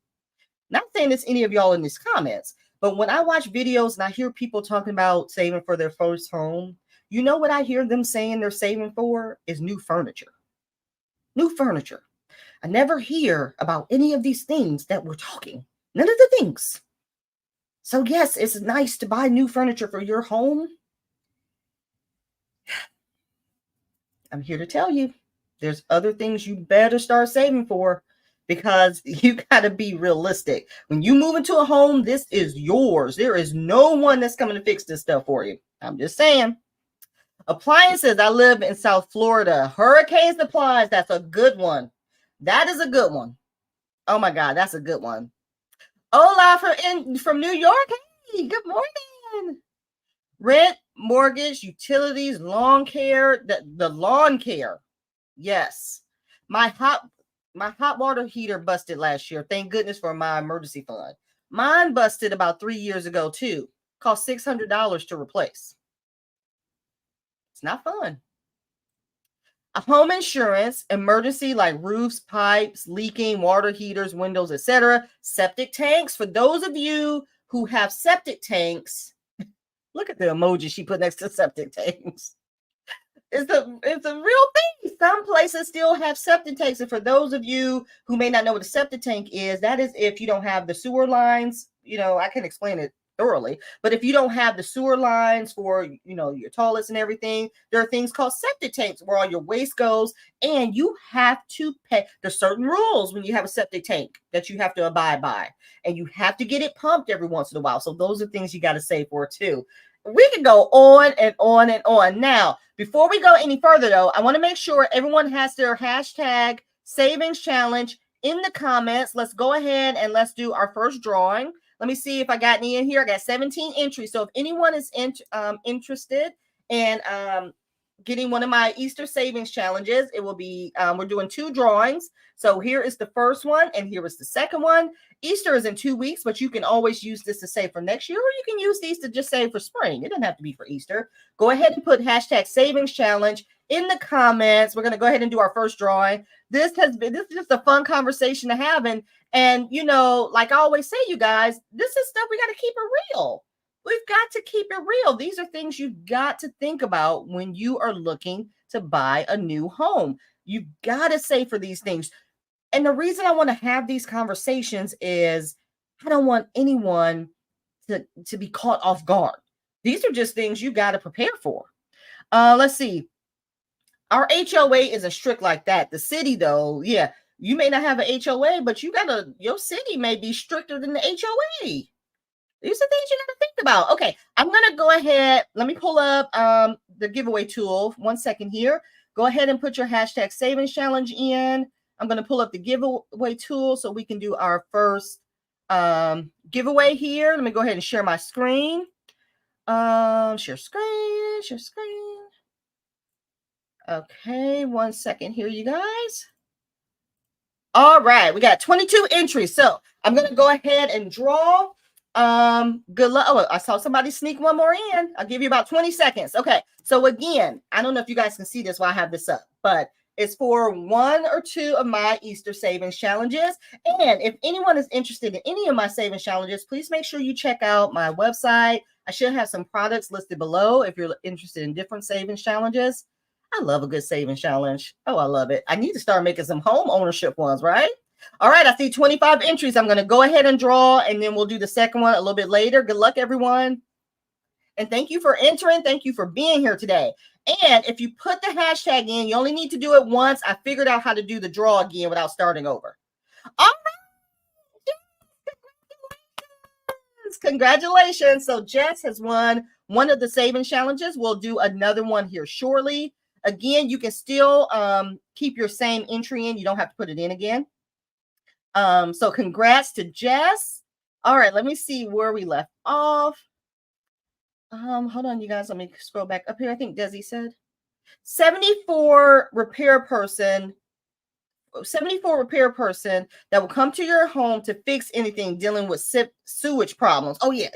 Not saying it's any of y'all in these comments, but when I watch videos and I hear people talking about saving for their first home, you know what I hear them saying they're saving for is new furniture. New furniture. I never hear about any of these things that we're talking. None of the things. So yes, it's nice to buy new furniture for your home. I'm here to tell you, there's other things you better start saving for. because you got to be realistic. When you move into a home, this is yours. There is no one that's coming to fix this stuff for you. I'm just saying. Appliances. I live in South Florida. Hurricane supplies. That's a good one. That is a good one. Oh my God, that's a good one. Hola from New York. Hey, good morning. Rent, mortgage, utilities, lawn care, the lawn care. Yes. My hot water heater busted last year. Thank goodness for my emergency fund. Mine busted about 3 years ago too. Cost $600 to replace. It's not fun. A home insurance, emergency like roofs, pipes, leaking, water heaters, windows, etc. Septic tanks. For those of you who have septic tanks, look at the emoji she put next to septic tanks. It's a real thing. Some places still have septic tanks. And for those of you who may not know what a septic tank is, that is if you don't have the sewer lines. I can explain it thoroughly, but if you don't have the sewer lines for your toilets and everything, there are things called septic tanks where all your waste goes, and you have to pay. There's certain rules when you have a septic tank that you have to abide by, and you have to get it pumped every once in a while. So those are things you got to save for too. We can go on and on and on. Now, before we go any further though, I want to make sure everyone has their hashtag savings challenge in the comments. Let's go ahead and let's do our first drawing. Let me see if I got any in here. I got 17 entries. So if anyone is interested in getting one of my Easter savings challenges, it will be, we're doing 2 drawings. So here is the first one and here is the second one. Easter is in 2 weeks, but you can always use this to save for next year, or you can use these to just save for spring. It doesn't have to be for Easter. Go ahead and put hashtag savings challenge in the comments. We're going to go ahead and do our first drawing. This is just a fun conversation to have. And like I always say, you guys, this is stuff we got to keep it real. We've got to keep it real. These are things you've got to think about when you are looking to buy a new home. You've got to save for these things. And the reason I want to have these conversations is I don't want anyone to be caught off guard. These are just things you got to prepare for. Let's see. Our HOA isn't strict like that. The city, though, yeah, you may not have an HOA, but your city may be stricter than the HOA. These are things you got to think about. Okay, I'm going to go ahead. Let me pull up the giveaway tool. 1 second here. Go ahead and put your hashtag savings challenge in. I'm going to pull up the giveaway tool so we can do our first giveaway here. Let me go ahead and share my screen. Share screen. Okay, 1 second here, you guys. All right, we got 22 entries. So I'm going to go ahead and draw. Good luck. Oh, I saw somebody sneak one more in. I'll give you about 20 seconds. Okay, so again, I don't know if you guys can see this while I have this up, but it's for 1 or 2 of my Easter savings challenges. And if anyone is interested in any of my savings challenges, please make sure you check out my website. I should have some products listed below if you're interested in different savings challenges. I love a good savings challenge. Oh, I love it. I need to start making some home ownership ones, right? All right, I see 25 entries. I'm going to go ahead and draw, and then we'll do the second one a little bit later. Good luck, everyone. And thank you for entering. Thank you for being here today. And if you put the hashtag in, you only need to do it once. I figured out how to do the draw again without starting over. All right. Congratulations. So Jess has won one of the savings challenges. We'll do another one here shortly. Again, you can still keep your same entry in. You don't have to put it in again. So congrats to Jess. All right, let me see where we left off. Hold on, you guys. Let me scroll back up here. I think Desi said 74 repair person that will come to your home to fix anything dealing with sewage problems. Oh yeah.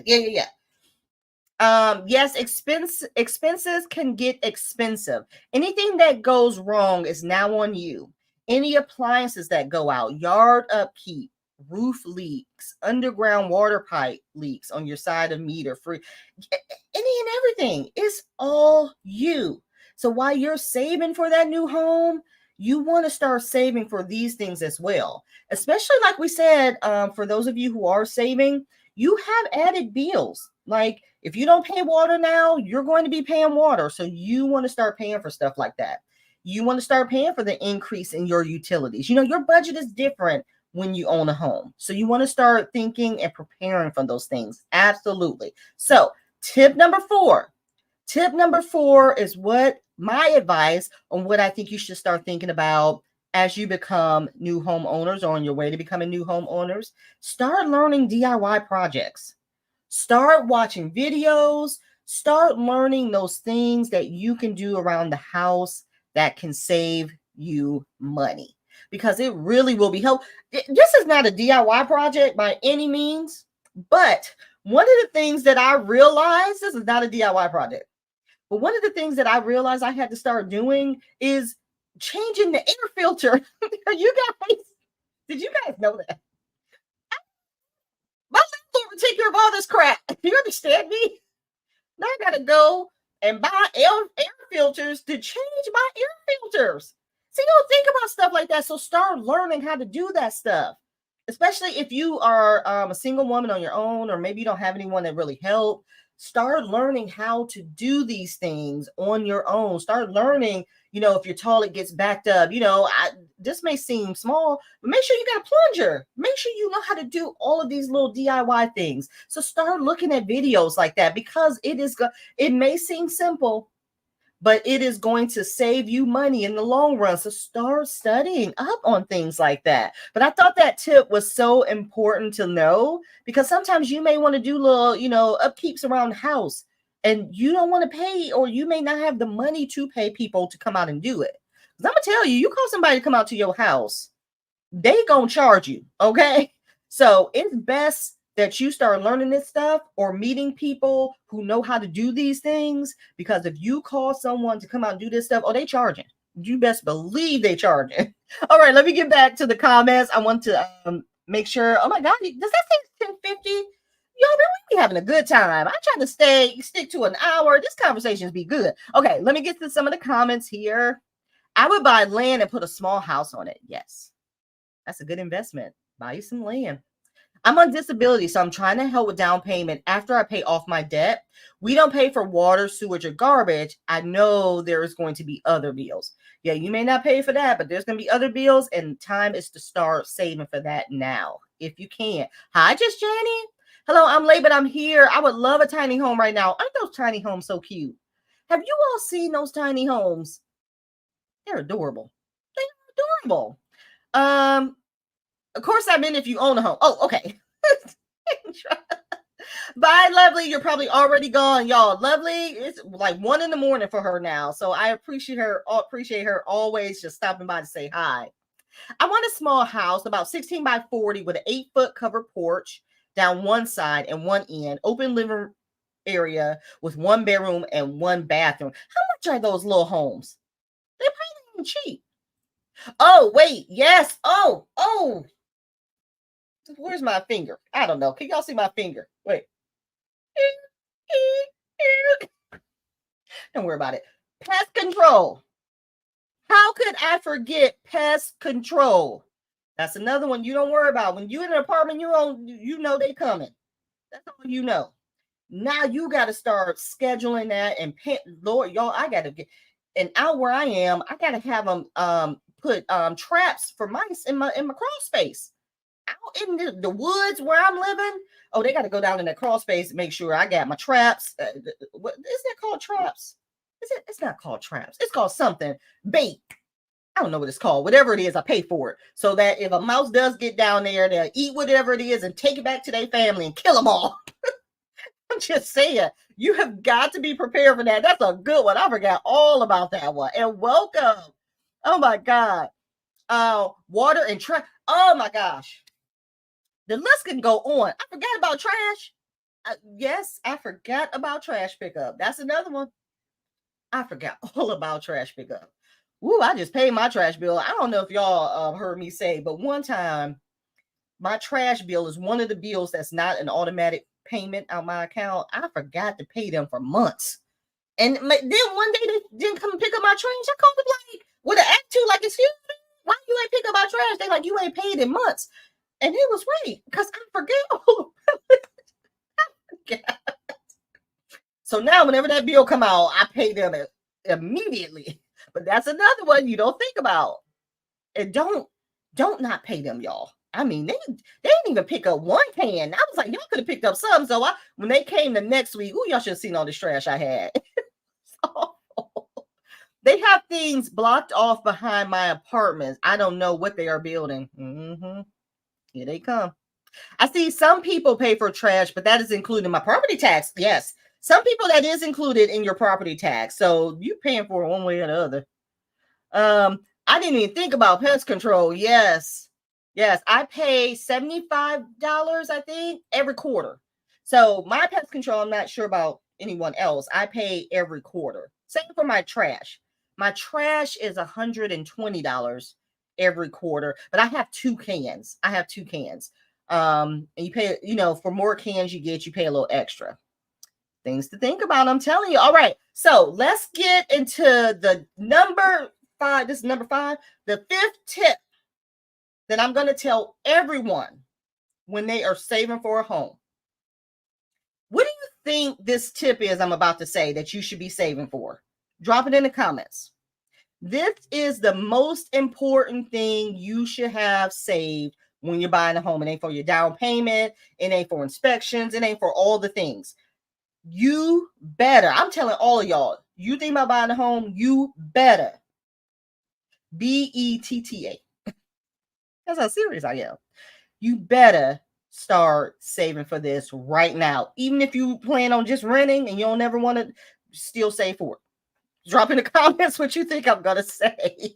Yes, expenses can get expensive. Anything that goes wrong is now on you. Any appliances that go out, yard upkeep, roof leaks, underground water pipe leaks on your side of meter, free, any and everything. It's all you. So while you're saving for that new home, you want to start saving for these things as well. Especially like we said, for those of you who are saving, you have added bills. Like if you don't pay water now, you're going to be paying water. So you want to start paying for stuff like that. You want to start paying for the increase in your utilities. Your budget is different when you own a home. So you want to start thinking and preparing for those things. Absolutely. So tip number 4. Tip number 4 is what my advice on what I think you should start thinking about as you become new homeowners or on your way to becoming new homeowners. Start learning DIY projects. Start watching videos. Start learning those things that you can do around the house that can save you money, because it really will be helpful. This is not a DIY project by any means, but one of the things that I realized, this is not a DIY project, but one of the things that I realized I had to start doing is changing the air filter. You guys, did you guys know that? My landlord would take care of all this crap. You understand me? Now I gotta go and buy air filters to change my air filters. See, don't think about stuff like that. So start learning how to do that stuff. Especially if you are a single woman on your own, or maybe you don't have anyone that really help. Start learning how to do these things on your own. Start learning, if your toilet gets backed up, this may seem small, but make sure you got a plunger. Make sure you know how to do all of these little DIY things. So start looking at videos like that, because it may seem simple, but it is going to save you money in the long run. So start studying up on things like that. But I thought that tip was so important to know, because sometimes you may want to do little, upkeeps around the house, and you don't want to pay, or you may not have the money to pay people to come out and do it. Because I'm going to tell you, you call somebody to come out to your house, they going to charge you, okay? So it's best that you start learning this stuff or meeting people who know how to do these things, because if you call someone to come out and do this stuff, they charging. You best believe they charging. All right, let me get back to the comments. I want to make sure. Oh my God, does that say 10:50? Y'all, we be having a good time. I try to stick to an hour. This conversations be good. Okay, let me get to some of the comments here. I would buy land and put a small house on it. Yes, that's a good investment. Buy you some land. I'm on disability, so I'm trying to help with down payment after I pay off my debt. We don't pay for water, sewage, or garbage. I know there is going to be other bills. Yeah, you may not pay for that, but there's going to be other bills, and time is to start saving for that now, if you can. Hi, Just Jenny. Hello, I'm late, but I'm here. I would love a tiny home right now. Aren't those tiny homes so cute? Have you all seen those tiny homes? They're adorable. They're adorable. Of course, I'm in if you own a home. Oh, okay. Bye, Lovely. You're probably already gone, y'all. Lovely, it's like 1 a.m. for her now. So I appreciate her always just stopping by to say hi. I want a small house, about 16 by 40, with an 8-foot covered porch down one side and one end, open living area with 1 bedroom and 1 bathroom. How much are those little homes? They're probably cheap. Oh, wait. Yes. Oh. Where's my finger? I don't know. Can y'all see my finger? Wait. Don't worry about it. Pest control. How could I forget pest control? That's another one you don't worry about. When you're in an apartment you own, you know they coming. That's all you know. Now you got to start scheduling that and Lord, y'all, I got to get, and out where I am, I got to have them put traps for mice in my crawl space. Out in the woods where I'm living, they got to go down in that crawl space and make sure I got my traps. What is that called? Traps? It's not called traps. It's called something. Bait. I don't know what it's called. Whatever it is, I pay for it. So that if a mouse does get down there, they'll eat whatever it is and take it back to their family and kill them all. I'm just saying, you have got to be prepared for that. That's a good one. I forgot all about that one. And welcome. Oh my God. Water and trash. Oh my gosh. The list can go on. I forgot about trash. Yes, I forgot about trash pickup. That's another one. I forgot all about trash pickup. Woo, I just paid my trash bill. I don't know if y'all heard me say, but one time my trash bill is one of the bills that's not an automatic payment on my account. I forgot to pay them for months. And then one day they didn't come pick up my trash. I called them like with an attitude, like, excuse me, why you ain't pick up my trash? They like, you ain't paid in months. And it was right, because I forget all about it. So now whenever that bill come out, I pay them immediately. But that's another one you don't think about. And don't not pay them, y'all. I mean, they didn't even pick up one can. I was like, y'all could have picked up some. So when they came the next week, y'all should have seen all this trash I had. So, they have things blocked off behind my apartments. I don't know what they are building. Here they come. I see some people pay for trash, but that is included my property tax. Yes. Some people that is included in your property tax. So you paying for it one way or the other. I didn't even think about pest control. Yes. I pay $75, I think, every quarter. So my pest control, I'm not sure about anyone else. I pay every quarter. Same for my trash. My trash is $120 every quarter, but I have two cans. And you pay, for more cans you get, you pay a little extra. Things to think about, I'm telling you. All right, so let's get into the number 5. This is number 5. The 5th tip that I'm going to tell everyone when they are saving for a home. What do you think this tip is I'm about to say that you should be saving for? Drop it in the comments. This is the most important thing you should have saved when you're buying a home. It ain't for your down payment. It ain't for inspections. It ain't for all the things. You better, I'm telling all of y'all, you think about buying a home, you better. BETTA. That's how serious I am. You better start saving for this right now. Even if you plan on just renting and you don't ever want to, still save for it. Drop in the comments what you think I'm going to say.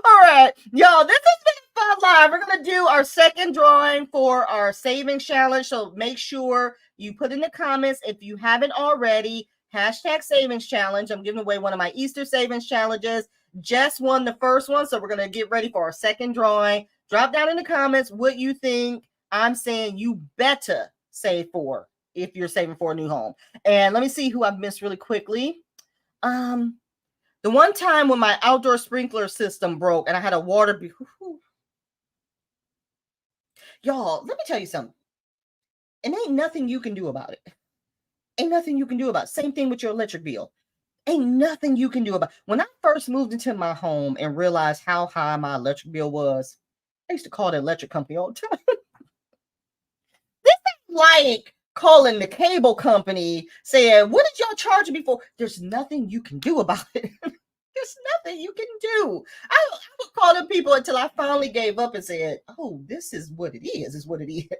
All right, y'all, this has been fun live. We're going to do our second drawing for our savings challenge. So make sure you put in the comments if you haven't already, #savings challenge. I'm giving away one of my Easter savings challenges. Jess won the first one, so we're going to get ready for our second drawing. Drop down in the comments what you think I'm saying you better save for if you're saving for a new home. And let me see who I've missed really quickly. The one time when my outdoor sprinkler system broke and I had a water y'all, let me tell you something. And ain't nothing you can do about it. Same thing with your electric bill. Ain't nothing you can do about it. When I first moved into my home and realized how high my electric bill was, I used to call the electric company all the time. This is like calling the cable company saying, what did y'all charge me for? There's nothing you can do about it. There's nothing you can do. I would call them people until I finally gave up and said, oh, this is what it is. There's nothing you can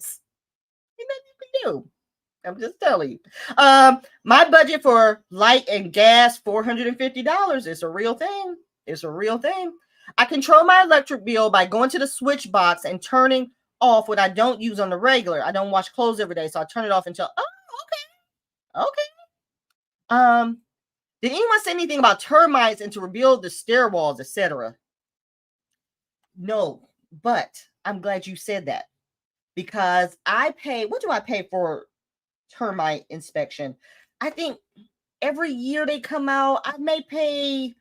do. I'm just telling you. My budget for light and gas, $450. It's a real thing. I control my electric bill by going to the switch box and turning off what I don't use on the regular. I don't wash clothes every day, so I turn it off until, okay. Did anyone say anything about termites and to rebuild the stair walls, etc.? No, but I'm glad you said that because what do I pay for termite inspection? I think every year they come out, I may pay,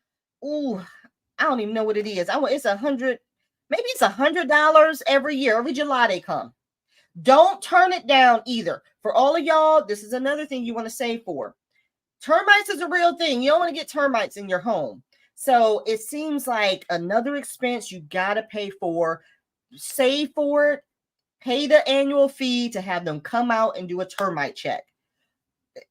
I don't even know what it is. It's $100 every year. Every July they come. Don't turn it down either. For all of y'all, this is another thing you want to save for. Termites is a real thing. You don't want to get termites in your home. So it seems like another expense you got to pay for. Save for it. Pay the annual fee to have them come out and do a termite check.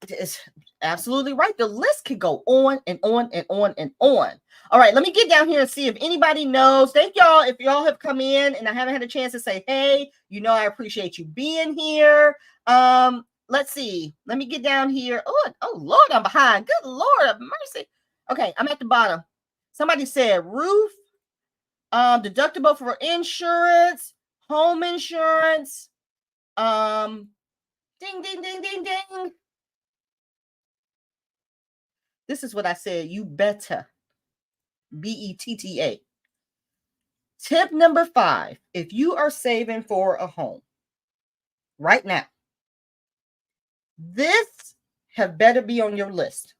It's absolutely right. The list could go on and on and on and on. All right, let me get down here and see if anybody knows. Thank y'all if y'all have come in and I haven't had a chance to say, hey, I appreciate you being here. Let's see. Let me get down here. Oh, Lord, I'm behind. Good Lord of mercy. Okay, I'm at the bottom. Somebody said roof, deductible for insurance, home insurance. Ding, ding, ding, ding, ding. This is what I said. You better. BETTA. Tip number 5. If you are saving for a home right now, this have better be on your list.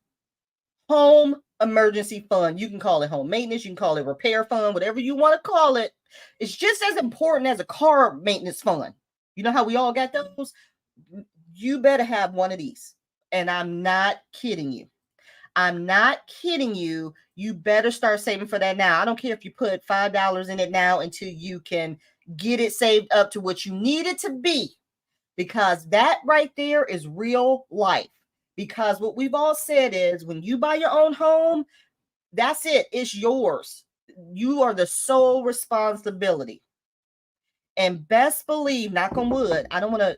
Home emergency fund. You can call it home maintenance. You can call it repair fund, whatever you want to call it. It's just as important as a car maintenance fund. You know how we all got those? You better have one of these. And I'm not kidding you. You better start saving for that now. I don't care if you put $5 in it now until you can get it saved up to what you need it to be, because that right there is real life. Because what we've all said is when you buy your own home, that's it. It's yours. You are the sole responsibility. And best believe, knock on wood, I don't want to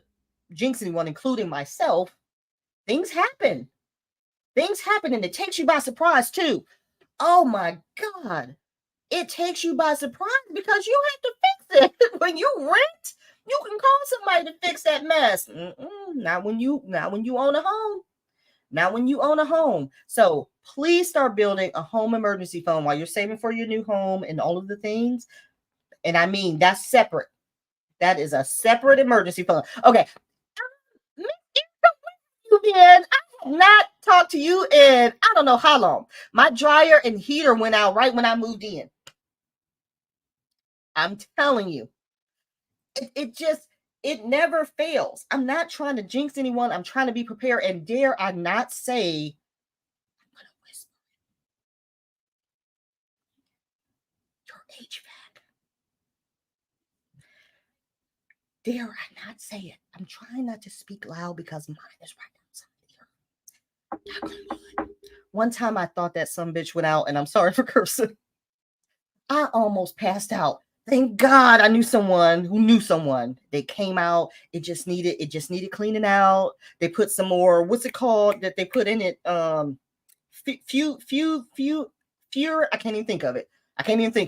jinx anyone, including myself. Things happen. Things happen, and it takes you by surprise too. Oh my God. It takes you by surprise because you have to fix it. When you rent, you can call somebody to fix that mess. Not when you own a home. Not when you own a home. So please start building a home emergency fund while you're saving for your new home and all of the things. And I mean, that's separate. That is a separate emergency fund. Okay. You been? I have not talked to you in I don't know how long. My dryer and heater went out right when I moved in. I'm telling you, it never fails. I'm not trying to jinx anyone. I'm trying to be prepared. And dare I not say, I'm going to whisper your HVAC. Dare I not say it? I'm trying not to speak loud because mine is right outside here. One time I thought that some bitch went out, and I'm sorry for cursing. I almost passed out. Thank God I knew someone who knew someone. They came out. It just needed cleaning out. They put some more, what's it called that they put in it? I can't even think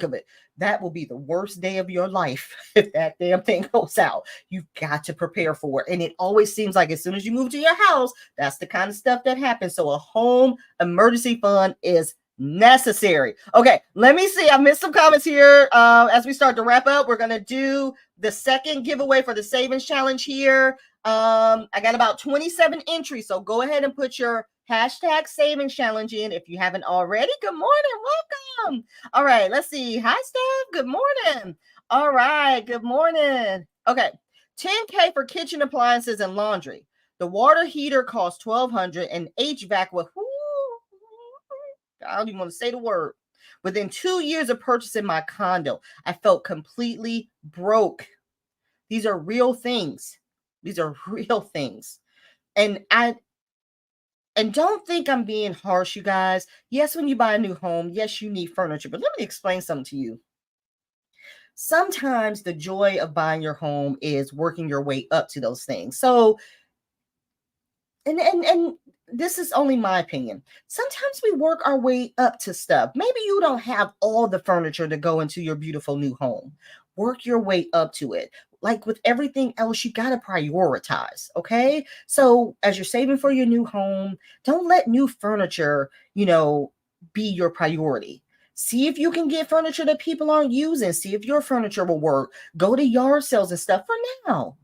of it. That will be the worst day of your life if that damn thing goes out. You've got to prepare for it. And it always seems like as soon as you move to your house, that's the kind of stuff that happens. So a home emergency fund is necessary. Okay, let me see. I missed some comments here. As we start to wrap up, we're going to do the second giveaway for the savings challenge here. I got about 27 entries, so go ahead and put your hashtag savings challenge in if you haven't already. Good morning. Welcome. All right, let's see. Hi, Steph. Good morning. All right, good morning. Okay, $10K for kitchen appliances and laundry. The water heater costs $1,200 and HVAC with I don't even want to say the word. Within 2 years of purchasing my condo, I felt completely broke. These are real things. And don't think I'm being harsh, you guys. Yes, when you buy a new home, yes, you need furniture. But let me explain something to you. Sometimes the joy of buying your home is working your way up to those things. So, and this is only my opinion. Sometimes we work our way up to stuff. Maybe you don't have all the furniture to go into your beautiful new home. Work your way up to it. Like with everything else, you got to prioritize. Okay. So as you're saving for your new home, don't let new furniture, be your priority. See if you can get furniture that people aren't using. See if your furniture will work. Go to yard sales and stuff for now.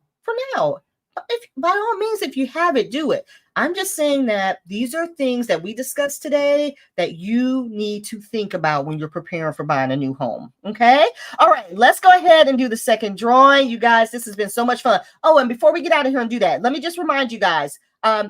By all means, if you have it, do it. I'm just saying that these are things that we discussed today that you need to think about when you're preparing for buying a new home. Okay. All right. Let's go ahead and do the second drawing. You guys, this has been so much fun. Oh, and before we get out of here and do that, let me just remind you guys,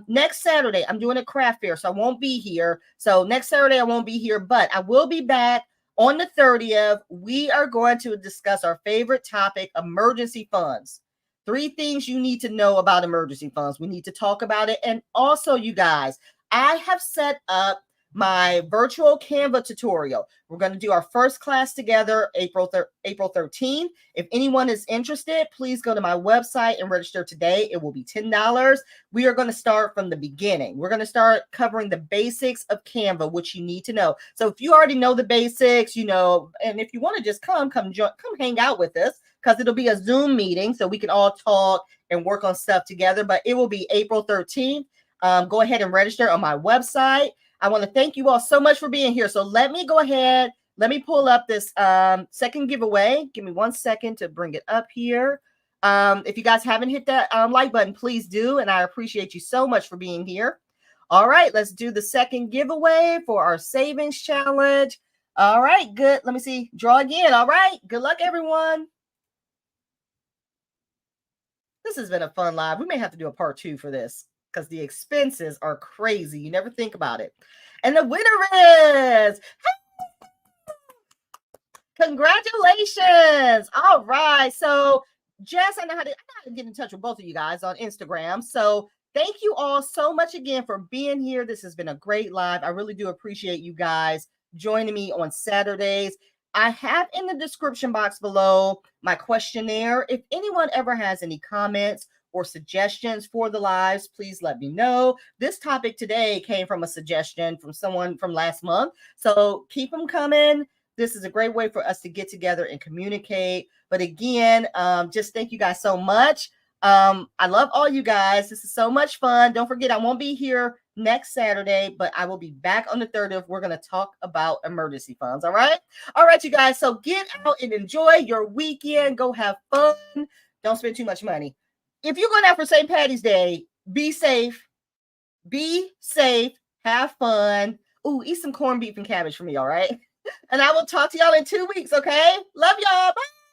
next Saturday, I'm doing a craft fair, so I won't be here. So next Saturday, I won't be here, but I will be back on the 30th. We are going to discuss our favorite topic, emergency funds. 3 things you need to know about emergency funds. We need to talk about it. And also, you guys, I have set up my virtual Canva tutorial. We're going to do our first class together April 13th. If anyone is interested, please go to my website and register today. It will be $10. We are going to start from the beginning. We're going to start covering the basics of Canva, which you need to know. So if you already know the basics, and if you want to just come hang out with us, because it'll be a Zoom meeting so we can all talk and work on stuff together. But it will be April 13th. Go ahead and register on my website. I want to thank you all so much for being here. So let me go ahead. Let me pull up this second giveaway. Give me 1 second to bring it up here. If you guys haven't hit that like button, please do. And I appreciate you so much for being here. All right, let's do the second giveaway for our savings challenge. All right, good. Let me see. Draw again. All right. Good luck, everyone. This has been a fun live. We may have to do a part 2 for this because the expenses are crazy. You never think about it. And the winner is Congratulations. All right. So, Jess, I know how to get in touch with both of you guys on Instagram. So, thank you all so much again for being here. This has been a great live. I really do appreciate you guys joining me on Saturdays. I have in the description box below my questionnaire. If anyone ever has any comments or suggestions for the lives, please let me know. This topic today came from a suggestion from someone from last month. So keep them coming. This is a great way for us to get together and communicate. But again, just thank you guys so much. I love all you guys. This is so much fun. Don't forget, I won't be here next Saturday, but I will be back on the 30th. We're going to talk about emergency funds. All right. All right, you guys. So get out and enjoy your weekend. Go have fun. Don't spend too much money. If you're going out for St. Patty's Day, be safe. Be safe. Have fun. Ooh, eat some corned beef and cabbage for me. All right. And I will talk to y'all in 2 weeks. Okay. Love y'all. Bye.